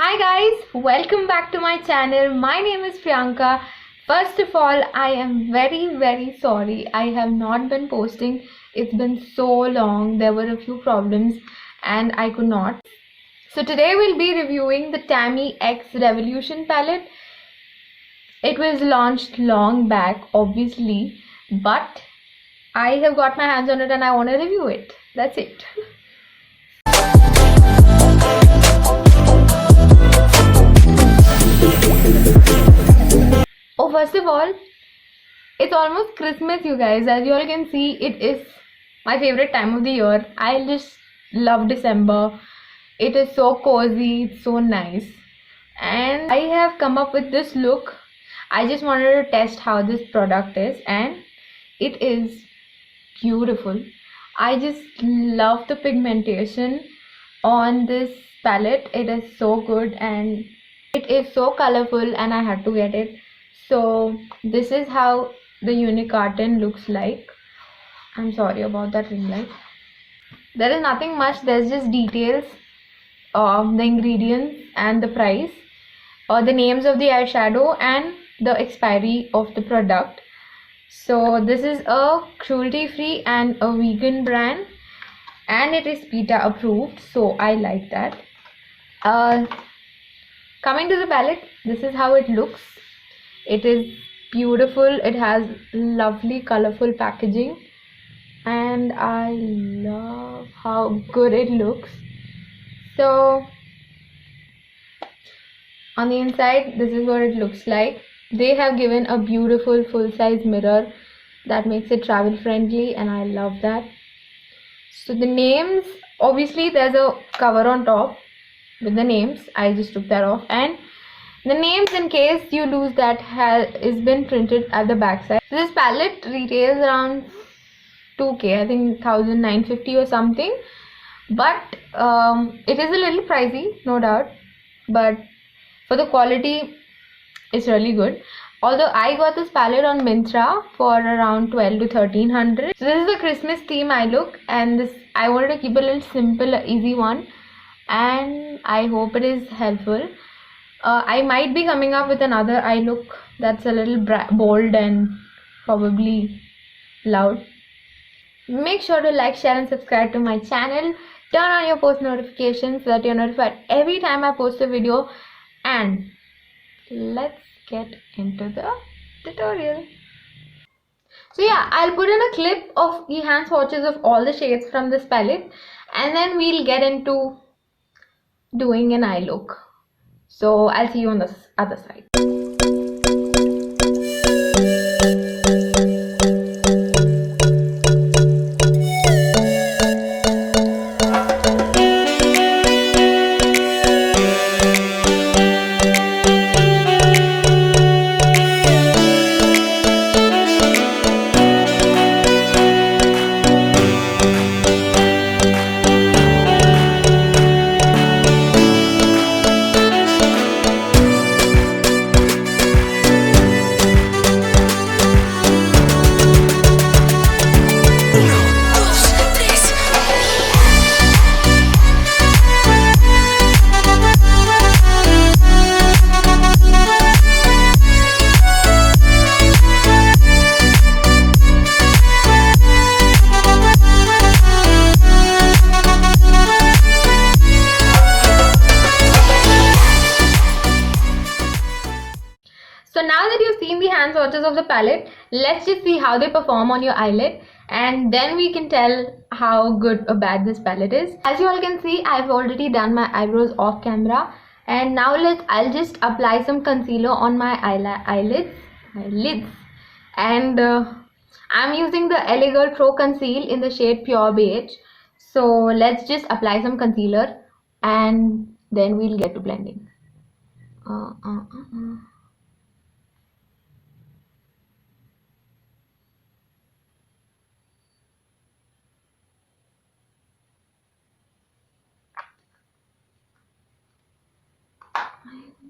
Hi guys, welcome back to my channel. My name is Priyanka. First of all, I am very sorry. I have not been posting. It's been so long. There were a few problems and I could not. So today we'll be reviewing the Tammy X Revolution palette. It was launched long back, obviously, but I have got my hands on it and I want to review it. That's it. Oh, first of all, it's almost Christmas, you guys. As you all can see, it is my favorite time of the year. I just love December. It is so cozy, it's so nice. And I have come up with this look. I just wanted to test how this product is, and it is beautiful. I just love the pigmentation on this palette. It is so good and it is so colorful, and I had to get it. So this is how the unique carton looks like. I'm sorry about that ring light. There is nothing much. There's just details, the ingredients and the price, or the names of the eyeshadow and the expiry of the product. So this is a cruelty free and a vegan brand, and it is PETA approved, so I like that. Coming to the palette, this is how it looks. It is beautiful. It has lovely colorful packaging and I love how good it looks. So on the inside, this is what it looks like. They have given a beautiful full-size mirror that makes it travel friendly, and I love that. So the names, obviously there's a cover on top with the names. I just took that off, and the names, in case you lose that, is been printed at the back side. This palette retails around 2k, I think 1950 or something, but it is a little pricey, no doubt, but for the quality it's really good. Although I got this palette on Myntra for around 12 to 1300. So this is the Christmas theme eye look, and this I wanted to keep a little simple, easy one, and I hope it is helpful. I might be coming up with another eye look that's a little bold and probably loud. Make sure to like, share and subscribe to my channel. Turn on your post notifications so that you're notified every time I post a video. And let's get into the tutorial. So yeah, I'll put in a clip of the hand swatches of all the shades from this palette, and then we'll get into doing an eye look. So I'll see you on the other side. So now that you've seen the hand swatches of the palette, let's just see how they perform on your eyelid, and then we can tell how good or bad this palette is. As you all can see, I've already done my eyebrows off camera, and now I'll just apply some concealer on my eyelids, and I'm using the LA Girl Pro Conceal in the shade Pure Beige. So let's just apply some concealer and then we'll get to blending.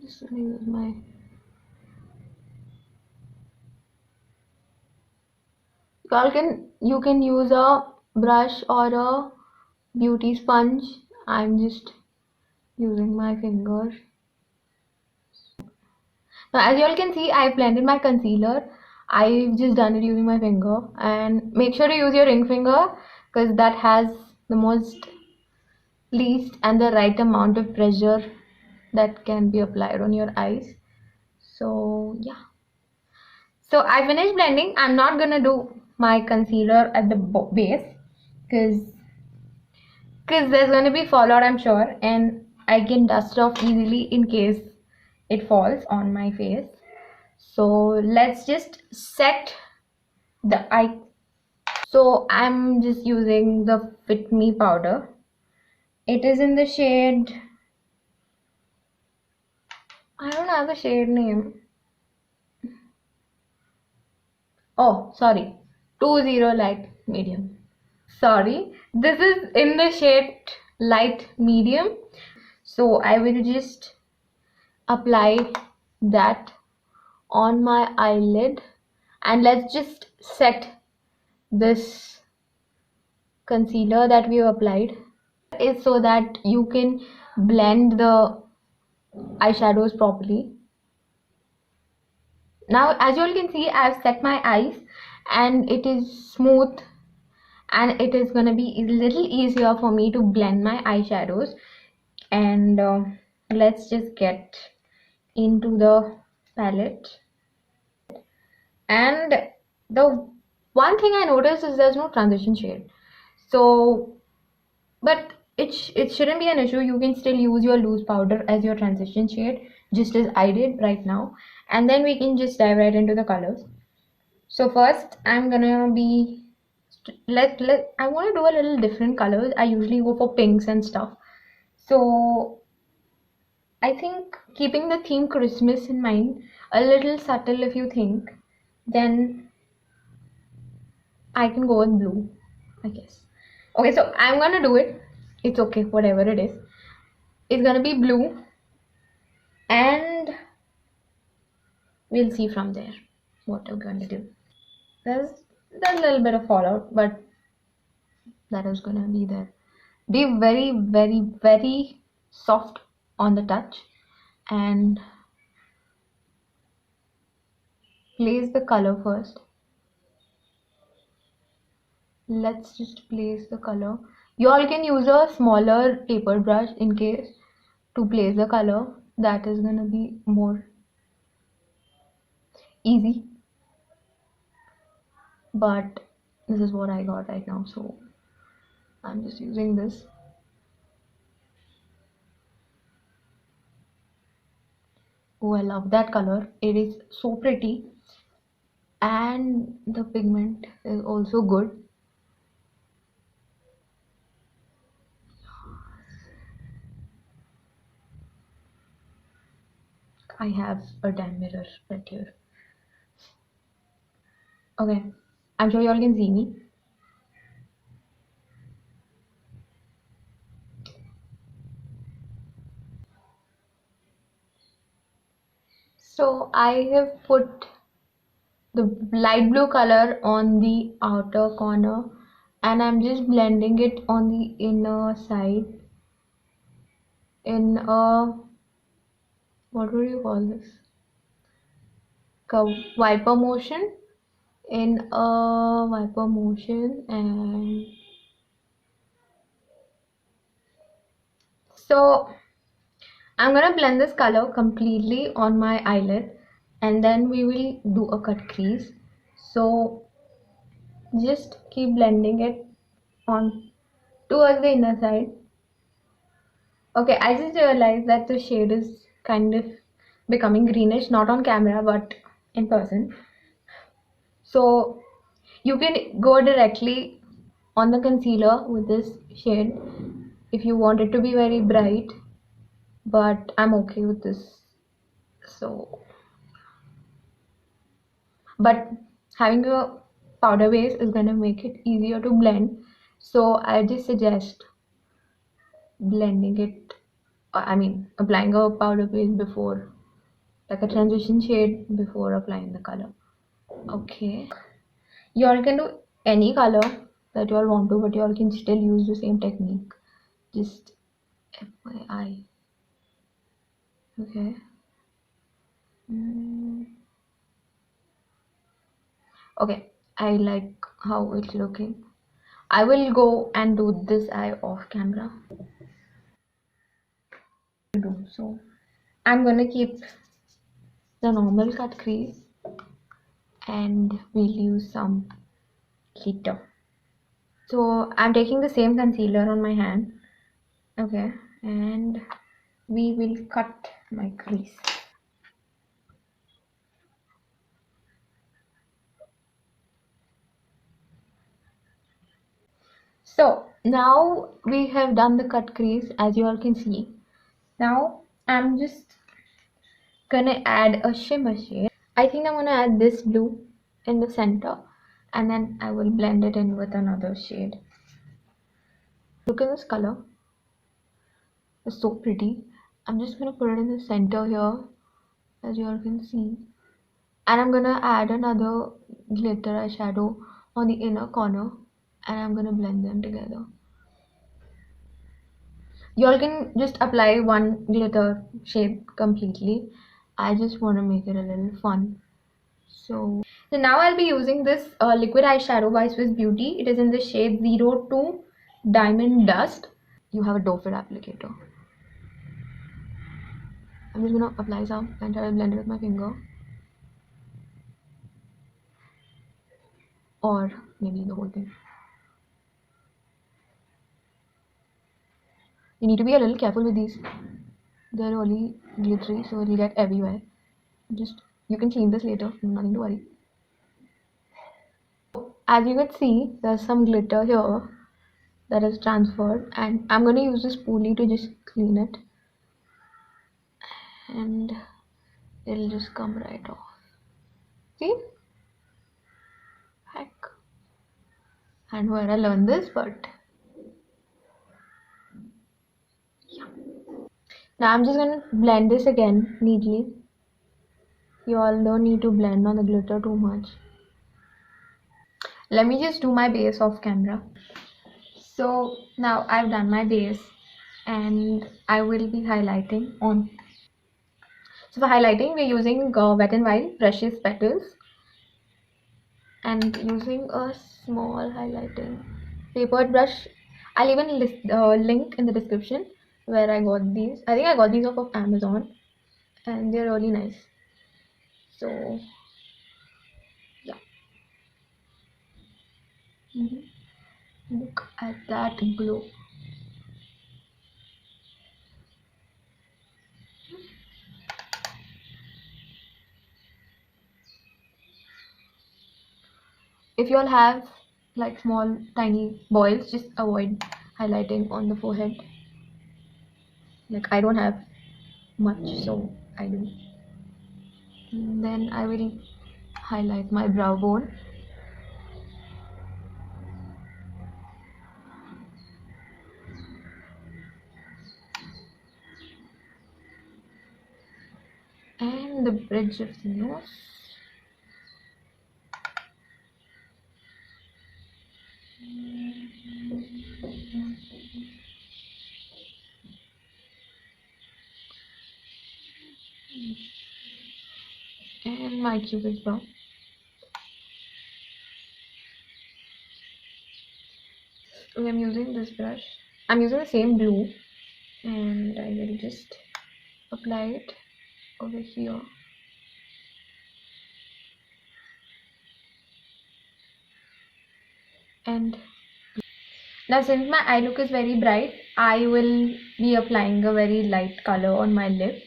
Just gonna use my you can use a brush or a beauty sponge. I'm just using my finger Now, as you all can see, I've blended my concealer. I've just done it using my finger, and make sure to use your ring finger because that has the most least and the right amount of pressure that can be applied on your eyes. So yeah, so I finished blending. I'm not gonna do my concealer at the base because there's gonna be fallout, I'm sure, and I can dust it off easily in case it falls on my face. So let's just set the eye. So I'm just using the Fit Me powder. It is in the shade, I don't have the shade name. Oh, sorry, 20 light medium. Sorry, this is in the shade light medium. So I will just apply that on my eyelid, and let's just set this concealer that we have applied is so that you can blend the eyeshadows properly. Now, as you all can see, I've set my eyes and it is smooth, and it is gonna be a little easier for me to blend my eyeshadows. And let's just get into the palette. And the one thing I noticed is there's no transition shade. So, but it shouldn't be an issue. You can still use your loose powder as your transition shade, just as I did right now. And then we can just dive right into the colors. So first, I'm gonna be let I want to do a little different colors. I usually go for pinks and stuff. So I think keeping the theme Christmas in mind, a little subtle if you think, then I can go with blue, I guess. Okay, so I'm gonna do it. It's okay, whatever it is. It's gonna be blue, and we'll see from there what I'm going to do. There's a little bit of fallout, but that is gonna be there. Be very, very, very soft on the touch, and place the color first. Let's just place the color. You all can use a smaller taper brush in case to place the color. That is gonna be more easy, but this is what I got right now, so I'm just using this. Oh, I love that color. It is so pretty, and the pigment is also good. I have a damn mirror right here. Okay, I'm sure you all can see me. So I have put the light blue color on the outer corner, and I'm just blending it on the inner side in a, what would you call this, wiper motion, in a wiper motion. And so I'm gonna blend this color completely on my eyelid, and then we will do a cut crease. So just keep blending it on towards the inner side. Okay, I just realized that the shade is kind of becoming greenish, not on camera but in person. So you can go directly on the concealer with this shade if you want it to be very bright, but I'm okay with this. So, but having a powder base is gonna make it easier to blend. So I just suggest blending it, I mean applying a powder base before, like a transition shade before applying the color. Okay, you all can do any color that you all want to, but you all can still use the same technique. Just FYI. Okay. Mm. Okay, I like how it's looking. I will go and do this eye off camera. So I'm gonna keep the normal cut crease and we'll use some glitter. So I'm taking the same concealer on my hand. Okay, and we will cut my crease. So now we have done the cut crease, as you all can see. Now I'm just gonna add a shimmer shade. I think I'm gonna add this blue in the center and then I will blend it in with another shade. Look at this color, it's so pretty. I'm just gonna put it in the center here, as you all can see, and I'm gonna add another glitter eyeshadow on the inner corner and I'm gonna blend them together. You all can just apply one glitter shade completely. I just want to make it a little fun. So now I'll be using this liquid eyeshadow by Swiss Beauty. It is in the shade 02 Diamond Dust. You have a doe foot applicator. I'm just gonna apply some and try to blend it with my finger. Or maybe the whole thing. You need to be a little careful with these. They're really glittery, so it'll get everywhere. Just, you can clean this later, nothing to worry. As you can see, there's some glitter here that is transferred, and I'm going to use this spoolie to just clean it, and it'll just come right off. See? Heck. And where I learned this, but yeah. Now I'm just going to blend this again neatly. You all don't need to blend on the glitter too much. Let me just do my base off camera. So now I've done my base and I will be highlighting on. So for highlighting, we're using Wet n Wild Precious Petals and using a small highlighting papered brush. I'll even list link in the description where I got these. I think I got these off of Amazon and they're really nice. So yeah. Look at that glow. If you all have like small tiny boils, just avoid highlighting on the forehead. Like I don't have much, so I do. And then I will highlight my brow bone. And the bridge of the nose. And my cupid's bow. Okay, I'm using this brush. I'm using the same blue and I will just apply it over here. And now since my eye look is very bright, I will be applying a very light color on my lip.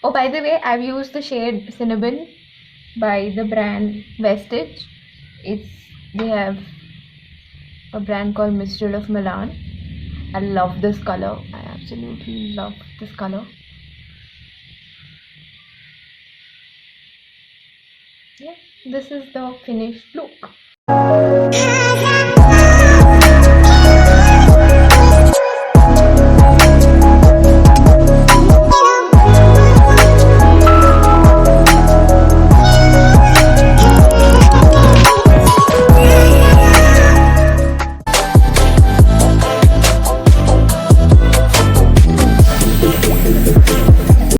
Oh, by the way, I've used the shade Cinnamon by the brand Vestige. They have a brand called Mistral of Milan. I love this color. I absolutely love this color. Yeah, this is the finished look.